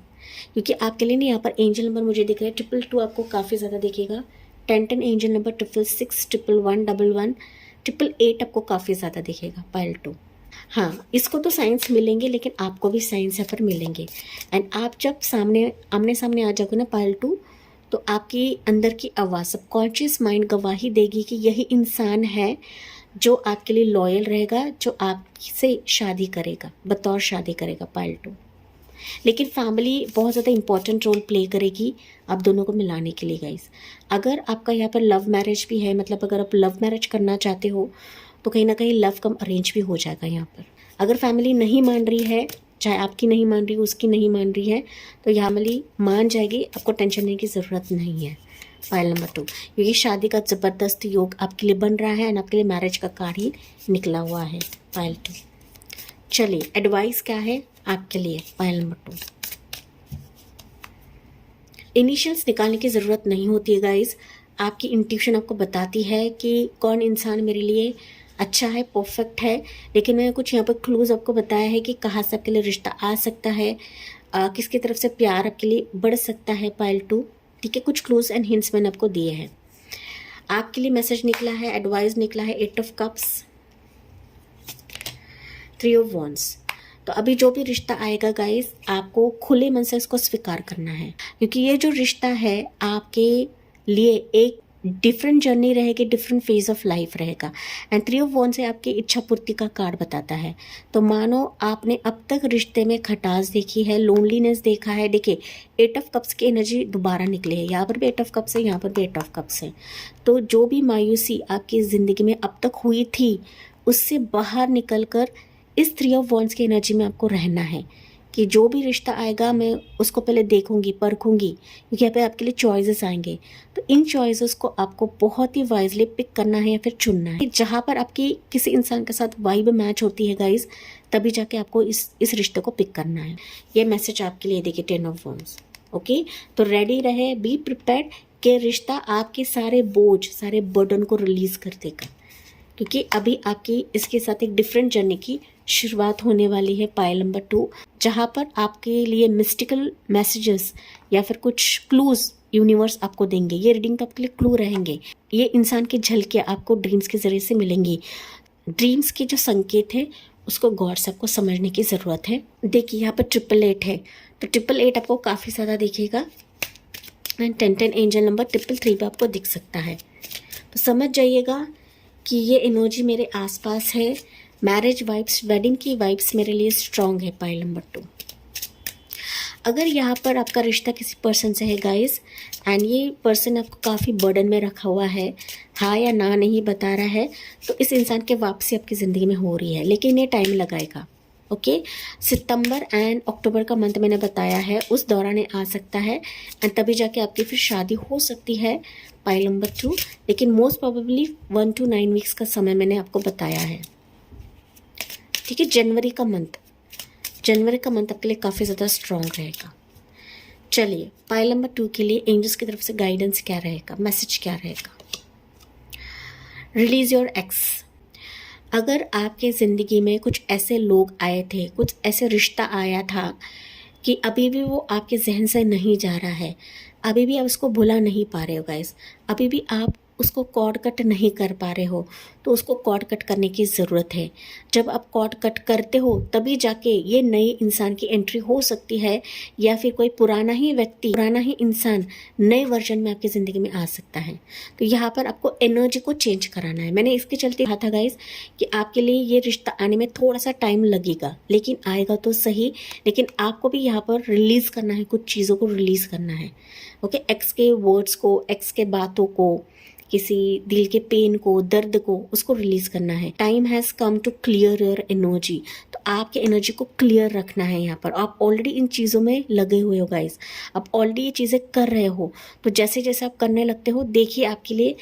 क्योंकि आपके लिए नहीं यहाँ पर एंजल नंबर मुझे दिख रहा है 222 आपको काफ़ी ज़्यादा दिखेगा, 1010 एंजल नंबर 666 111 888 आपको काफ़ी ज़्यादा दिखेगा पाइल 2। हाँ, इसको तो साइंस मिलेंगे, लेकिन आपको भी साइंस यहाँ पर मिलेंगे, एंड आप जब आमने सामने आ जाओगे ना पाइल 2, तो आपकी अंदर की आवाज़, सबकॉन्शियस माइंड गवाही देगी कि यही इंसान है जो आपके लिए लॉयल रहेगा, जो आपसे शादी करेगा, बतौर शादी करेगा पाइल 2। लेकिन फैमिली बहुत ज़्यादा इंपॉर्टेंट रोल प्ले करेगी आप दोनों को मिलाने के लिए गाइस। अगर आपका यहाँ पर लव मैरिज भी है, मतलब अगर आप लव मैरिज करना चाहते हो तो कहीं ना कहीं लव कम अरेंज भी हो जाएगा यहाँ पर। अगर फैमिली नहीं मान रही है, चाहे आपकी नहीं मान रही, उसकी नहीं मान रही है, तो यहाँ फैमिली मान जाएगी, आपको टेंशन लेने की ज़रूरत नहीं है पाइल नंबर 2, क्योंकि शादी का ज़बरदस्त योग आपके लिए बन रहा है एंड आपके लिए मैरिज का कार्ड ही निकला हुआ है पाइल 2। चलिए एडवाइस क्या है आपके लिए पाइल नंबर 2। इनिशियल्स निकालने की ज़रूरत नहीं होती है गाइस, आपकी इंट्यूशन आपको बताती है कि कौन इंसान मेरे लिए अच्छा है, परफेक्ट है। लेकिन मैंने कुछ यहाँ पर क्लूज़ आपको बताया है कि कहाँ से आपके लिए रिश्ता आ सकता है, किसकी तरफ से प्यार आपके लिए बढ़ सकता है पाइल 2। ठीक है, कुछ क्लूज़ एंड हिंट्स मैंने आपको दिए हैं। आपके लिए मैसेज निकला है, एडवाइस निकला है 8 ऑफ कप्स, 3 ऑफ वॉन्ड्स। तो अभी जो भी रिश्ता आएगा गाइस, आपको खुले मन से इसको स्वीकार करना है, क्योंकि ये जो रिश्ता है आपके लिए एक डिफरेंट जर्नी रहेगी, डिफरेंट फेज ऑफ लाइफ रहेगा। एंड 3 ऑफ वॉन्ड्स से आपकी इच्छा पूर्ति का कार्ड बताता है। तो मानो आपने अब तक रिश्ते में खटास देखी है, लोनलीनेस देखा है। देखिए 8 ऑफ कप्स की एनर्जी दोबारा निकली है, यहाँ पर भी 8 ऑफ कप्स है, यहाँ पर भी 8 ऑफ कप्स है। तो जो भी मायूसी आपकी ज़िंदगी में अब तक हुई थी, उससे बाहर निकल कर इस 3 ऑफ वॉन्ड्स की एनर्जी में आपको रहना है कि जो भी रिश्ता आएगा मैं उसको पहले देखूंगी, परखूंगी, क्योंकि यहाँ पे आपके लिए चॉइसेस आएंगे। तो इन चॉइसेस को आपको बहुत ही वाइजली पिक करना है या फिर चुनना है। जहाँ पर आपकी किसी इंसान के साथ वाइब मैच होती है गाइज, तभी जाके आपको इस रिश्ते को पिक करना है। ये मैसेज आपके लिए देखिए 10 ऑफ वॉन्ड्स। ओके, तो रेडी रहे, बी प्रिपेयर्ड कि रिश्ता आपके सारे बोझ, सारे बर्डन को रिलीज कर देगा, क्योंकि अभी आपकी इसके साथ एक डिफरेंट जर्नी की शुरुआत होने वाली है पाइल नंबर 2, जहाँ पर आपके लिए मिस्टिकल मैसेजेस या फिर कुछ क्लूज यूनिवर्स आपको देंगे। ये रीडिंग तो आपके लिए क्लू रहेंगे। ये इंसान की झलकियाँ आपको ड्रीम्स के ज़रिए से मिलेंगी। ड्रीम्स के जो संकेत है उसको गौर से आपको समझने की ज़रूरत है। देखिए यहाँ पर 888 है, तो 888 आपको काफ़ी ज़्यादा दिखेगा एंड 1010 एंजल नंबर 333 पे आपको दिख सकता है। तो समझ जाइएगा कि ये एनर्जी मेरे आसपास है। मैरिज वाइब्स, वेडिंग की वाइब्स मेरे लिए स्ट्रॉन्ग है पाइल नंबर 2। अगर यहाँ पर आपका रिश्ता किसी पर्सन से है गाइस एंड ये पर्सन आपको काफ़ी बर्डन में रखा हुआ है, हाँ या ना नहीं बता रहा है, तो इस इंसान के वापसी आपकी ज़िंदगी में हो रही है, लेकिन ये टाइम लगाएगा। ओके, सितंबर एंड अक्टूबर का मंथ मैंने बताया है, उस दौरान आ सकता है एंड तभी जाके आपकी फिर शादी हो सकती है पाइल नंबर 2। लेकिन मोस्ट प्रोबेबली 1 to 9 वीक्स का समय मैंने आपको बताया है। ठीक है, जनवरी का मंथ आपके लिए काफ़ी ज़्यादा स्ट्रॉन्ग रहेगा। चलिए पाइल नंबर 2 के लिए एंजल्स की तरफ से गाइडेंस क्या रहेगा, मैसेज क्या रहेगा। Release your x. अगर आपके ज़िंदगी में कुछ ऐसे लोग आए थे, कुछ ऐसे रिश्ता आया था कि अभी भी वो आपके जहन से नहीं जा रहा है, अभी भी आप उसको भुला नहीं पा रहे हो गाइस, अभी भी आप उसको कॉर्ड कट नहीं कर पा रहे हो, तो उसको कॉर्ड कट करने की ज़रूरत है। जब आप कॉर्ड कट करते हो तभी जाके ये नए इंसान की एंट्री हो सकती है, या फिर कोई पुराना ही व्यक्ति, पुराना ही इंसान नए वर्जन में आपकी ज़िंदगी में आ सकता है। तो यहाँ पर आपको एनर्जी को चेंज कराना है। मैंने इसके चलते कहा था गाइस कि आपके लिए ये रिश्ता आने में थोड़ा सा टाइम लगेगा, लेकिन आएगा तो सही। लेकिन आपको भी यहाँ पर रिलीज़ करना है, कुछ चीज़ों को रिलीज़ करना है। ओके, एक्स के वर्ड्स को, एक्स के बातों को, किसी दिल के पेन को, दर्द को, उसको रिलीज करना है। Time has come to clear your energy. तो आपके एनर्जी को क्लियर रखना है। यहाँ पर आप ऑलरेडी इन चीज़ों में लगे हुए हो गाइस, आप ऑलरेडी ये चीज़ें कर रहे हो। तो जैसे जैसे आप करने लगते हो, देखिए आपके लिए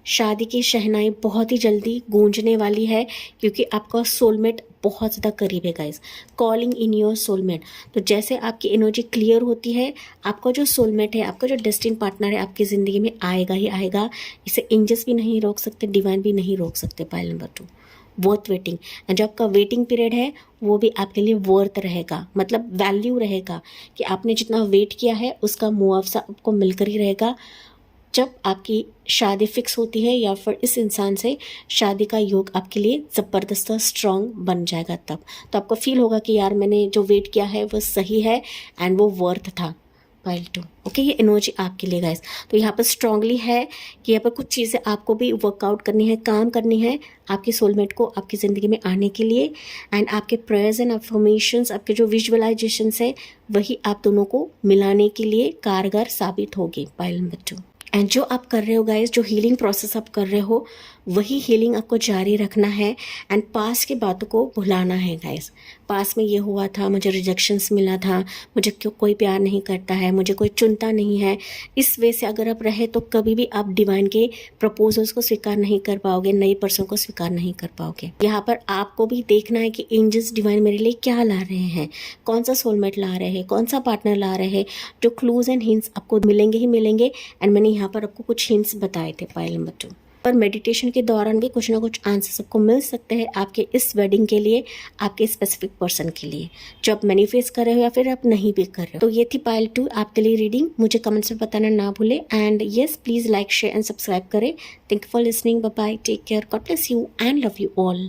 शादी की शहनाई बहुत ही जल्दी गूंजने वाली है, क्योंकि आपका सोलमेट बहुत ज़्यादा करीब है guys. Calling in your soulmate. तो जैसे आपकी एनर्जी क्लियर होती है, आपका जो सोलमेट है, आपका जो डेस्टिन पार्टनर है, आपकी ज़िंदगी में आएगा ही आएगा। इसे एंजल्स भी नहीं रोक सकते, डिवाइन भी नहीं रोक सकते। Pile number 2, worth waiting. And जो आपका वेटिंग पीरियड है वो भी आपके लिए वर्थ रहेगा, मतलब वैल्यू रहेगा कि आपने जितना वेट किया है उसका मुआवजा आपको मिलकर ही रहेगा। जब आपकी शादी फिक्स होती है या फिर इस इंसान से शादी का योग आपके लिए ज़बरदस्त स्ट्रॉन्ग बन जाएगा, तब तो आपको फील होगा कि यार मैंने जो वेट किया है वो सही है एंड वो वर्थ था। पाइल 2। ओके, ये एनर्जी आपके लिए गाइस। तो यहाँ पर स्ट्रांगली है कि यहाँ पर कुछ चीज़ें आपको भी वर्कआउट करनी है, काम करनी है आपके सोलमेट को आपकी ज़िंदगी में आने के लिए। एंड आपके प्रेयर्स एंड अफर्मेशंस, आपके जो विजुअलाइजेशंस है, वही आप दोनों को मिलाने के लिए कारगर साबित होगी पाइल नंबर 2। एंड जो आप कर रहे हो गाइस, जो हीलिंग प्रोसेस आप कर रहे हो, वही हीलिंग आपको जारी रखना है। एंड पास की बातों को भुलाना है गाइस। पास में ये हुआ था, मुझे रिजेक्शंस मिला था, मुझे क्यों कोई प्यार नहीं करता है, मुझे कोई चुनता नहीं है, इस वे से अगर आप रहे तो कभी भी आप डिवाइन के प्रपोजल्स को स्वीकार नहीं कर पाओगे, नई पर्सन को स्वीकार नहीं कर पाओगे। यहाँ पर आपको भी देखना है कि एंजल्स डिवाइन मेरे लिए क्या ला रहे हैं, कौन सा सोलमेट ला रहे हैं, कौन सा पार्टनर ला रहे हैं। जो क्लूज एंड हिंट्स आपको मिलेंगे ही मिलेंगे। एंड मैंने यहाँ पर आपको कुछ हिंट्स बताए थे पाइल नंबर 2 पर। मेडिटेशन के दौरान भी कुछ ना कुछ आंसर्स आपको मिल सकते हैं आपके इस वेडिंग के लिए, आपके स्पेसिफिक पर्सन के लिए, जो आप मैनिफेस्ट कर रहे हो या फिर आप नहीं भी कर रहे हो। तो ये थी पाइल 2 आपके लिए रीडिंग। मुझे कमेंट्स में बताना ना भूले। And yes, please like, share and subscribe करें। Thank you for listening. Bye bye, take care, God bless you and love you all.